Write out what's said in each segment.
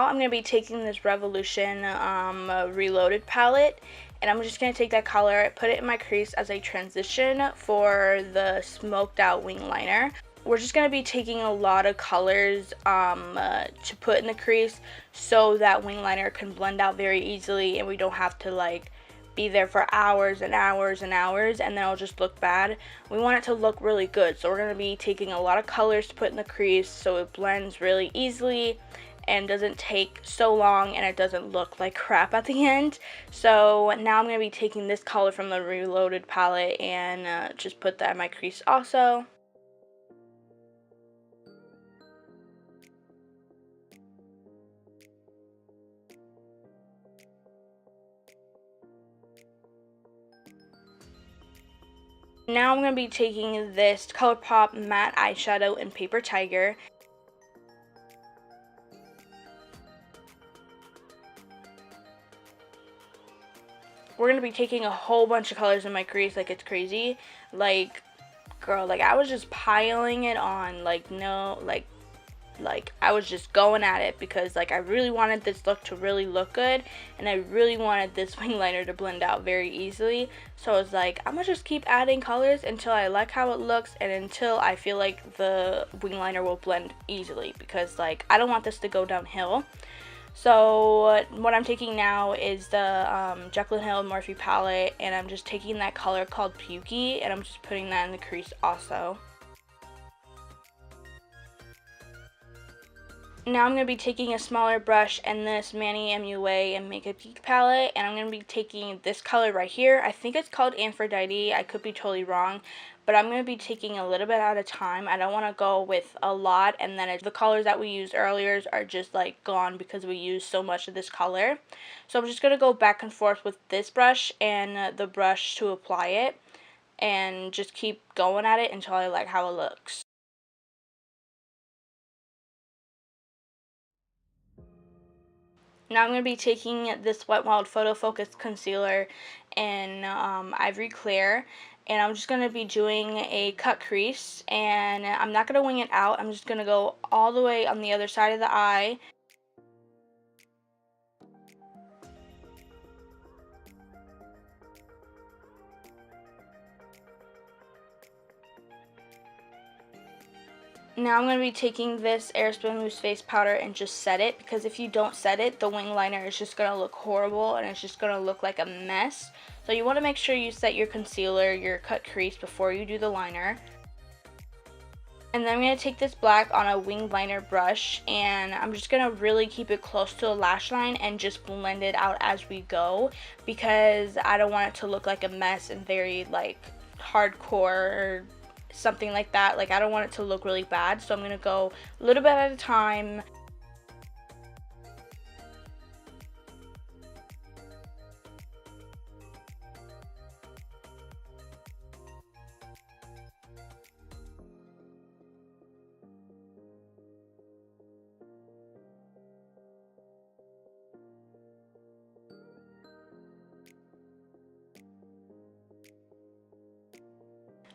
I'm going to be taking this Revolution Reloaded palette, and I'm just going to take that color, put it in my crease as a transition for the smoked out wing liner. We're just going to be taking a lot of colors to put in the crease so that wing liner can blend out very easily and we don't have to like be there for hours and hours and hours and then it'll just look bad. We want it to look really good, so we're going to be taking a lot of colors to put in the crease so it blends really easily and doesn't take so long and it doesn't look like crap at the end. So now I'm going to be taking this color from the Reloaded palette and just put that in my crease also. Now I'm going to be taking this ColourPop matte eyeshadow in Paper Tiger. We're going to be taking a whole bunch of colors in my crease like it's crazy. Like, girl, like I was just piling it on. Like, no, like I was just going at it because like I really wanted this look to really look good and I really wanted this wing liner to blend out very easily. So I was like, I'm gonna just keep adding colors until I like how it looks and until I feel like the wing liner will blend easily, because like I don't want this to go downhill. So what I'm taking now is the Jaclyn Morphe palette, and I'm just taking that color called Pukey and I'm just putting that in the crease also. Now I'm going to be taking a smaller brush and this Manny Mua and Makeup Geek palette, and I'm going to be taking this color right here. I think it's called Aphrodite. I could be totally wrong, but I'm going to be taking a little bit at a time. I don't want to go with a lot, and then the colors that we used earlier are just like gone because we used so much of this color. So I'm just going to go back and forth with this brush and the brush to apply it, and just keep going at it until I like how it looks. Now I'm going to be taking this Wet n Wild Photo Focus Concealer in Ivory Clair, and I'm just going to be doing a cut crease, and I'm not going to wing it out. I'm just going to go all the way on the other side of the eye. Now I'm going to be taking this Airspun Loose Face Powder and just set it, because if you don't set it, the wing liner is just going to look horrible and it's just going to look like a mess. So you want to make sure you set your concealer, your cut crease before you do the liner. And then I'm going to take this black on a wing liner brush, and I'm just going to really keep it close to the lash line and just blend it out as we go, because I don't want it to look like a mess and very like hardcore or something like that. Like, I don't want it to look really bad, so I'm going to go a little bit at a time.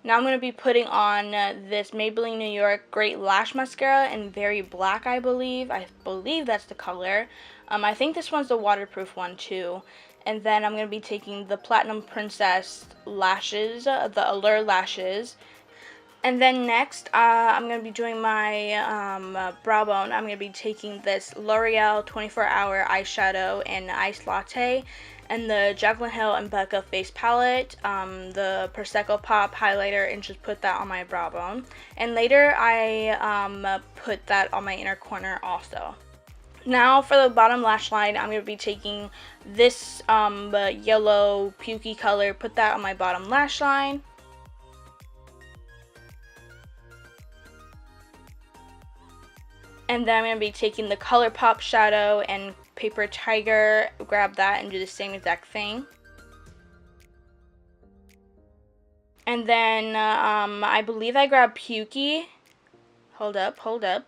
Now I'm going to be putting on this Maybelline New York Great Lash Mascara in Very Black, I believe. I believe that's the color. I think this one's the waterproof one too. And then I'm going to be taking the Platinum Princess lashes, the Allure lashes. And then next, I'm going to be doing my brow bone. I'm going to be taking this L'Oreal 24-Hour Eyeshadow in Iced Latte, and the Jaclyn and Becca face palette, the Prosecco Pop highlighter, and just put that on my brow bone. And later, I put that on my inner corner also. Now for the bottom lash line, I'm going to be taking this yellow pukey color, put that on my bottom lash line. And then I'm going to be taking the ColourPop shadow and Paper Tiger, grab that and do the same exact thing. And then I believe I grabbed Pukey. Hold up.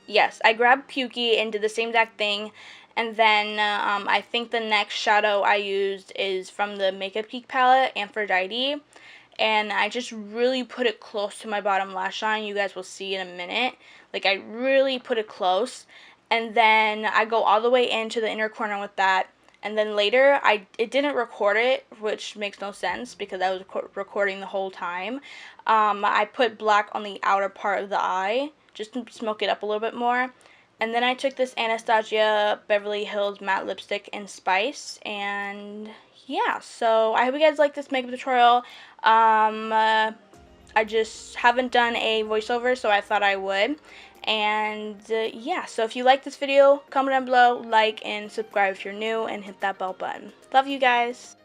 Yes, I grabbed Pukey and did the same exact thing. And then I think the next shadow I used is from the Makeup Geek palette, Aphrodite. And I just really put it close to my bottom lash line. You guys will see in a minute. Like, I really put it close. and then I go all the way into the inner corner with that. And then later, it didn't record it, which makes no sense because I was recording the whole time. I put black on the outer part of the eye, just to smoke it up a little bit more. And then I took this Anastasia Beverly Hills matte lipstick in Spice, and yeah, so I hope you guys like this makeup tutorial. I just haven't done a voiceover, so I thought I would. And yeah, so if you like this video, comment down below, like, and subscribe if you're new, and hit that bell button. Love you guys.